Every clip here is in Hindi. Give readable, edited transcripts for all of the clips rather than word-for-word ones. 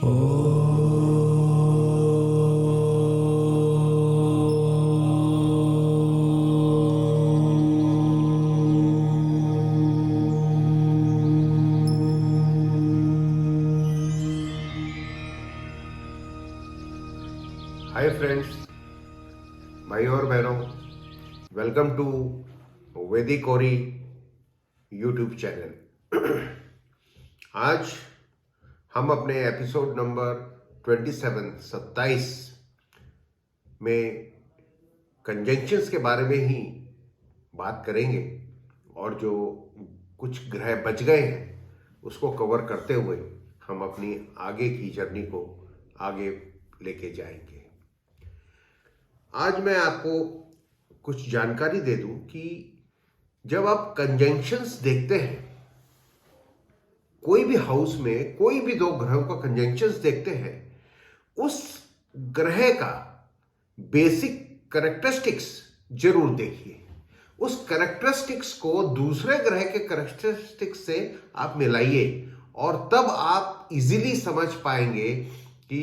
हाय फ्रेंड्स, भाई और बहनों, वेलकम टू वैदिक औरी यूट्यूब चैनल। आज हम अपने एपिसोड नंबर 27 में कंजंक्शंस के बारे में ही बात करेंगे और जो कुछ ग्रह बच गए हैं उसको कवर करते हुए हम अपनी आगे की जर्नी को आगे लेके जाएंगे। आज मैं आपको कुछ जानकारी दे दूं कि जब आप कंजंक्शंस देखते हैं, कोई भी हाउस में कोई भी दो ग्रहों का कंजंक्शंस देखते हैं, उस ग्रह का बेसिक कैरेक्टरिस्टिक्स जरूर देखिए। उस कैरेक्टरिस्टिक्स को दूसरे ग्रह के कैरेक्टरिस्टिक्स से आप मिलाइए और तब आप इजीली समझ पाएंगे कि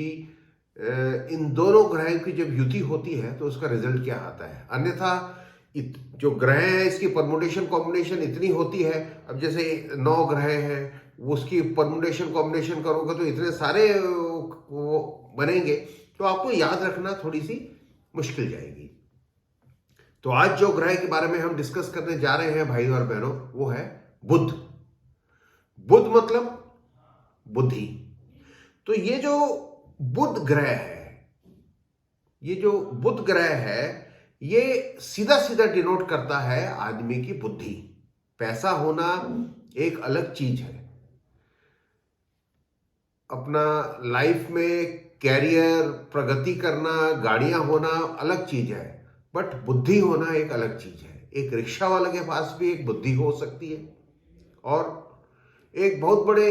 इन दोनों ग्रहों की जब युति होती है तो उसका रिजल्ट क्या आता है। अन्यथा जो ग्रह है इसकी परमुटेशन कॉम्बिनेशन इतनी होती है, अब जैसे 9 ग्रह हैं, उसकी परमुटेशन कॉम्बिनेशन करोगे तो इतने सारे वो बनेंगे, तो आपको याद रखना थोड़ी सी मुश्किल जाएगी। तो आज जो ग्रह के बारे में हम डिस्कस करने जा रहे हैं भाई और बहनों, वो है बुध। बुध मतलब बुद्धि। तो ये जो बुध ग्रह है, ये सीधा सीधा डिनोट करता है आदमी की बुद्धि। पैसा होना एक अलग चीज है, अपना लाइफ में कैरियर प्रगति करना, गाड़ियां होना अलग चीज है, बट बुद्धि होना एक अलग चीज है। एक रिक्शा वाले के पास भी एक बुद्धि हो सकती है और एक बहुत बड़े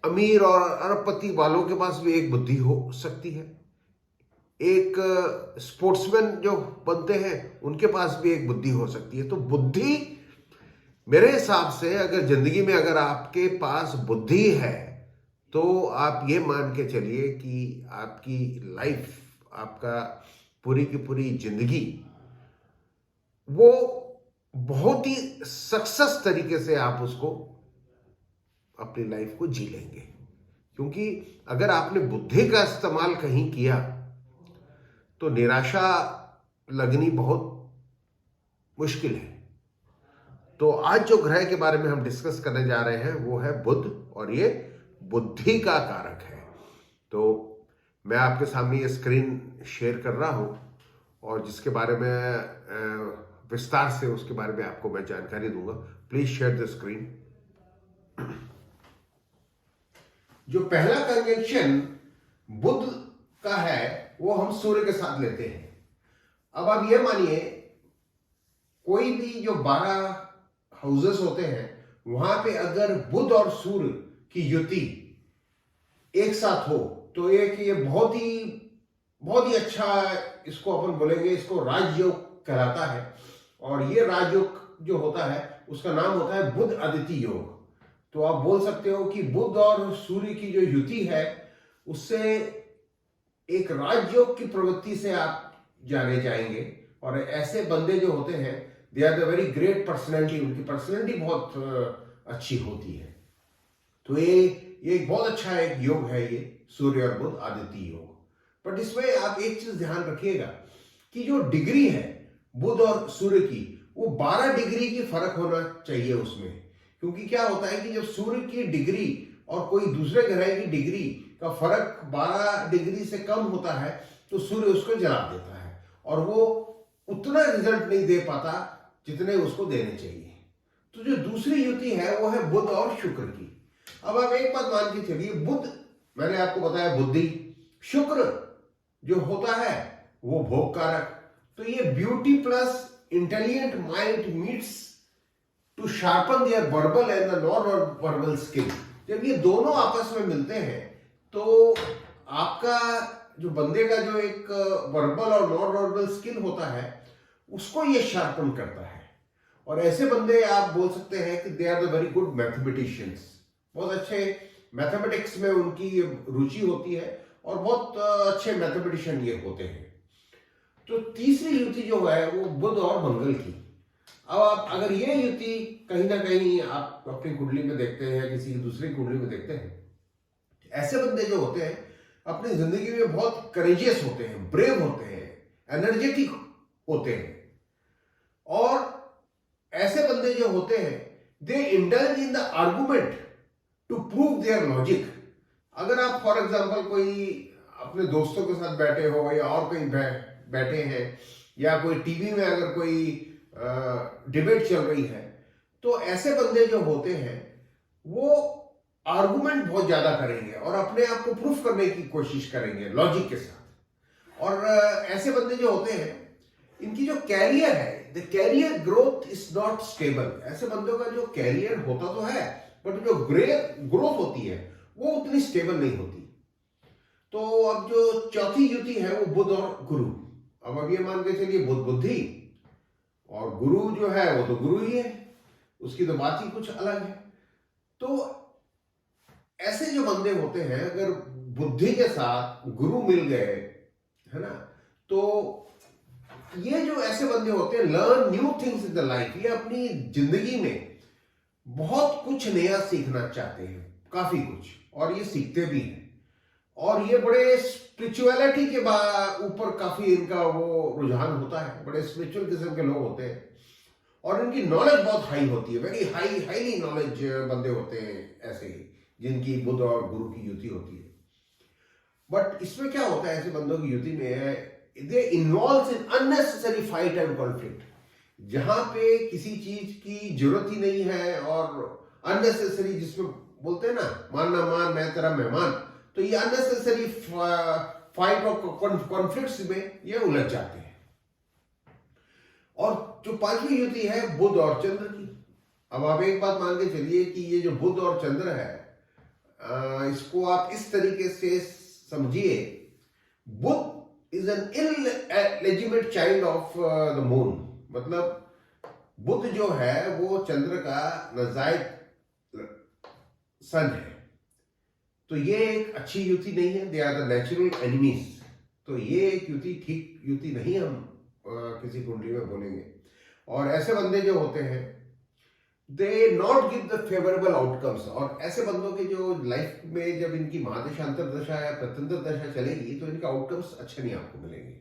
अमीर और अरबपति वालों के पास भी एक बुद्धि हो सकती है। एक स्पोर्ट्समैन जो बनते हैं उनके पास भी एक बुद्धि हो सकती है। तो बुद्धि, मेरे हिसाब से अगर जिंदगी में अगर आपके पास बुद्धि है तो आप ये मान के चलिए कि आपकी लाइफ, आपका पूरी की पूरी जिंदगी वो बहुत ही सक्सेस तरीके से आप उसको अपनी लाइफ को जी लेंगे। क्योंकि अगर आपने बुद्धि का इस्तेमाल कहीं किया तो निराशा लगनी बहुत मुश्किल है। तो आज जो ग्रह के बारे में हम डिस्कस करने जा रहे हैं वो है बुध, और ये बुद्धि का कारक है। तो मैं आपके सामने ये स्क्रीन शेयर कर रहा हूं और जिसके बारे में विस्तार से उसके बारे में आपको मैं जानकारी दूंगा। Please share the screen. जो पहला कंजंक्शन बुध का है वो हम सूर्य के साथ लेते हैं। अब आप ये मानिए, कोई भी जो 12 हाउसेस होते हैं वहां पे अगर बुध और सूर्य की युति एक साथ हो तो ये बहुत ही अच्छा, इसको अपन बोलेंगे, इसको राजयोग कहलाता है। और ये राजयोग जो होता है उसका नाम होता है बुध अदिति योग। तो आप बोल सकते हो कि बुध और सूर्य की जो युति है उससे एक राजयोग की प्रवृत्ति से आप जाने जाएंगे। और ऐसे बंदे जो होते हैं, they are the very great personality, उनकी पर्सनैलिटी बहुत अच्छी होती है। तो ये एक बहुत अच्छा एक योग है, ये सूर्य और बुध आदित्य योग। बट इसमें आप एक चीज ध्यान रखिएगा कि जो डिग्री है बुध और सूर्य की, वो 12 डिग्री की फर्क होना चाहिए उसमें। क्योंकि क्या होता है कि जब सूर्य की डिग्री और कोई दूसरे ग्रह की डिग्री का फर्क 12 डिग्री से कम होता है तो सूर्य उसको जला देता है और वो उतना रिजल्ट नहीं दे पाता जितने उसको देने चाहिए। तो जो दूसरी युति है वो है बुध और शुक्र की। अब आप एक बात मान के चलिए, बुध मैंने आपको बताया बुद्धि, शुक्र जो होता है वो भोग कारक। तो ये beauty plus intelligent mind meets to sharpen their verbal and the non verbal skill. जब ये दोनों आपस में मिलते हैं तो आपका जो बंदे का जो एक वर्बल और नॉन वर्बल स्किल होता है उसको ये शार्पन करता है। और ऐसे बंदे आप बोल सकते हैं कि they are the very good mathematicians, बहुत अच्छे मैथमेटिक्स में उनकी रुचि होती है और बहुत अच्छे मैथमेटिशियन ये होते हैं। तो तीसरी युति जो है वो बुध और मंगल की। अब आप अगर ये युति कहीं ना कहीं आप अपनी कुंडली में देखते हैं, किसी दूसरी कुंडली में देखते हैं, ऐसे बंदे जो होते हैं अपनी जिंदगी में बहुत करेजियस होते हैं, ब्रेव होते हैं, एनर्जेटिक होते हैं, और ऐसे बंदे जो होते हैं they indulge in the argument to prove their logic. अगर आप फॉर एग्जांपल कोई अपने दोस्तों के साथ बैठे हो या और कहीं बैठे हैं या कोई टीवी में अगर कोई डिबेट चल रही है, तो ऐसे बंदे जो होते हैं वो आर्गुमेंट बहुत ज्यादा करेंगे और अपने आप को प्रूफ करने की कोशिश करेंगे लॉजिक के साथ। और ऐसे बंदे जो होते हैं इनकी जो कैरियर है, the career growth is not stable. ऐसे बंदों का जो कैरियर होता तो है बट जो ग्रोथ होती है वो उतनी स्टेबल नहीं होती। तो अब जो चौथी युति है वो बुध और गुरु। अब ये मान के चलिए बुध बुद्धि और गुरु जो है वो तो गुरु ही है, उसकी तो बात ही कुछ अलग है। तो ऐसे जो बंदे होते हैं अगर बुद्धि के साथ गुरु मिल गए, है ना, तो ये जो ऐसे बंदे होते हैं learn new things in the life. ये अपनी जिंदगी में बहुत कुछ नया सीखना चाहते हैं, काफी कुछ, और ये सीखते भी हैं। और ये बड़े स्पिरिचुअलिटी के ऊपर काफी इनका वो रुझान होता है, बड़े स्पिरिचुअल किस्म के लोग होते हैं और इनकी नॉलेज बहुत हाई होती है, वेरी हाईली नॉलेज बंदे होते हैं ऐसे ही जिनकी बुध और गुरु की युति होती है। बट इसमें क्या होता है ऐसे बंदों की युति में, they involve in unnecessary fight and conflict. जहां पे किसी चीज की जरूरत ही नहीं है और अननेसेसरी, जिसमें बोलते हैं ना मान ना मान मैं तेरा मेहमान, तो ये अननेसेसरी फाइट और कॉन्फ्लिक्ट्स में ये उलझ जाते हैं। और जो पांचवी युति है बुध और चंद्र की। अब आप एक बात मान के चलिए कि ये जो बुध और चंद्र है, इसको आप इस तरीके से समझिए, Budh is an illegitimate child of the moon. मतलब बुध जो है वो चंद्र का नाजायज सन है, तो ये एक अच्छी युति नहीं है, they are the natural enemies. तो ये एक युति ठीक युति नहीं हम किसी कुंडली में बोलेंगे। और ऐसे बंदे जो होते हैं they not give the favourable outcomes. और ऐसे बंदों के जो लाइफ में जब इनकी महादशांतर दशा या प्रत्यंतर दशा चलेगी तो इनके आउटकम्स अच्छे नहीं आपको मिलेंगे।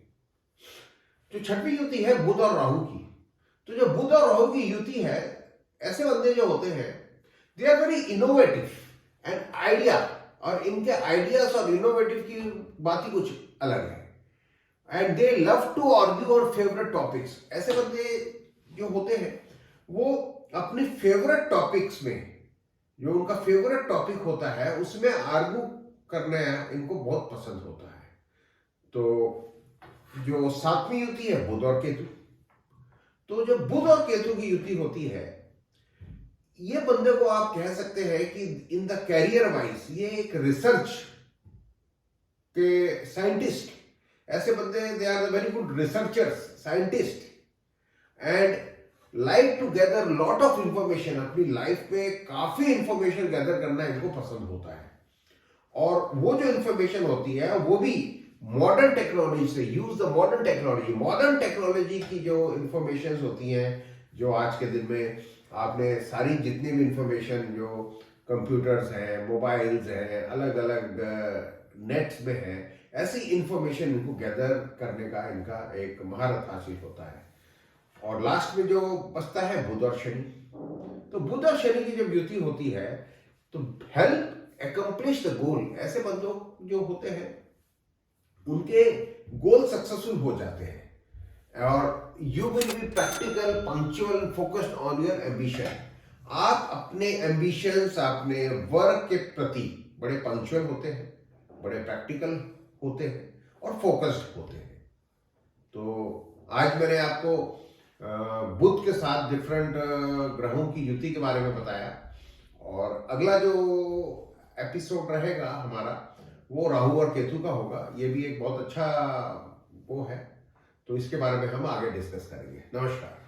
जो छठवीं युति है बुध और राहु की। तो जो बुध और राहु की युति है, ऐसे बंदे जो होते हैं they are very innovative and idea, और इनके आइडियाज और इनोवेटिव की बात ही कुछ अलग है। And they love to argue on favourite topics. ऐसे बंदे जो होते हैं वो अपनी फेवरेट टॉपिक्स में, जो उनका फेवरेट टॉपिक होता है उसमें आर्ग्यू करना इनको बहुत पसंद होता है। तो जो सातवीं युति है बुध और केतु। तो जो बुध और केतु की युति होती है, ये बंदे को आप कह सकते हैं कि इन द कैरियर वाइज ये एक रिसर्च के साइंटिस्ट, ऐसे बंदे they are the very good researchers, scientist, and like to gather lot of information. अपनी लाइफ में काफी इंफॉर्मेशन गैदर करना इनको पसंद होता है, और वो जो इंफॉर्मेशन होती है वो भी मॉडर्न टेक्नोलॉजी से, use the modern technology. Modern technology की जो इंफॉर्मेशन होती हैं, जो आज के दिन में आपने सारी जितनी भी इंफॉर्मेशन जो कंप्यूटर्स हैं, मोबाइल्स हैं, अलग अलग नेट्स में है, ऐसी इंफॉर्मेशन इनको गैदर करने का इनका एक महारत हासिल होता है। और लास्ट में जो बचता है बुध और शनि। तो बुध और शनि की जब युति होती है तो हेल्प एकम्प्लिश द गोल। ऐसे बंदों जो होते हैं उनके गोल सक्सेसफुल हो जाते हैं, और you will be practical, punctual, focused on your ambition. आप अपने एम्बिशंस, अपने वर्क के प्रति बड़े पंक्चुअल होते हैं, बड़े प्रैक्टिकल होते हैं और फोकस्ड होते हैं। तो आज मैंने आपको बुध के साथ डिफरेंट ग्रहों की युति के बारे में बताया, और अगला जो एपिसोड रहेगा हमारा वो राहु और केतु का होगा। ये भी एक बहुत अच्छा वो है, तो इसके बारे में हम आगे डिस्कस करेंगे। नमस्कार।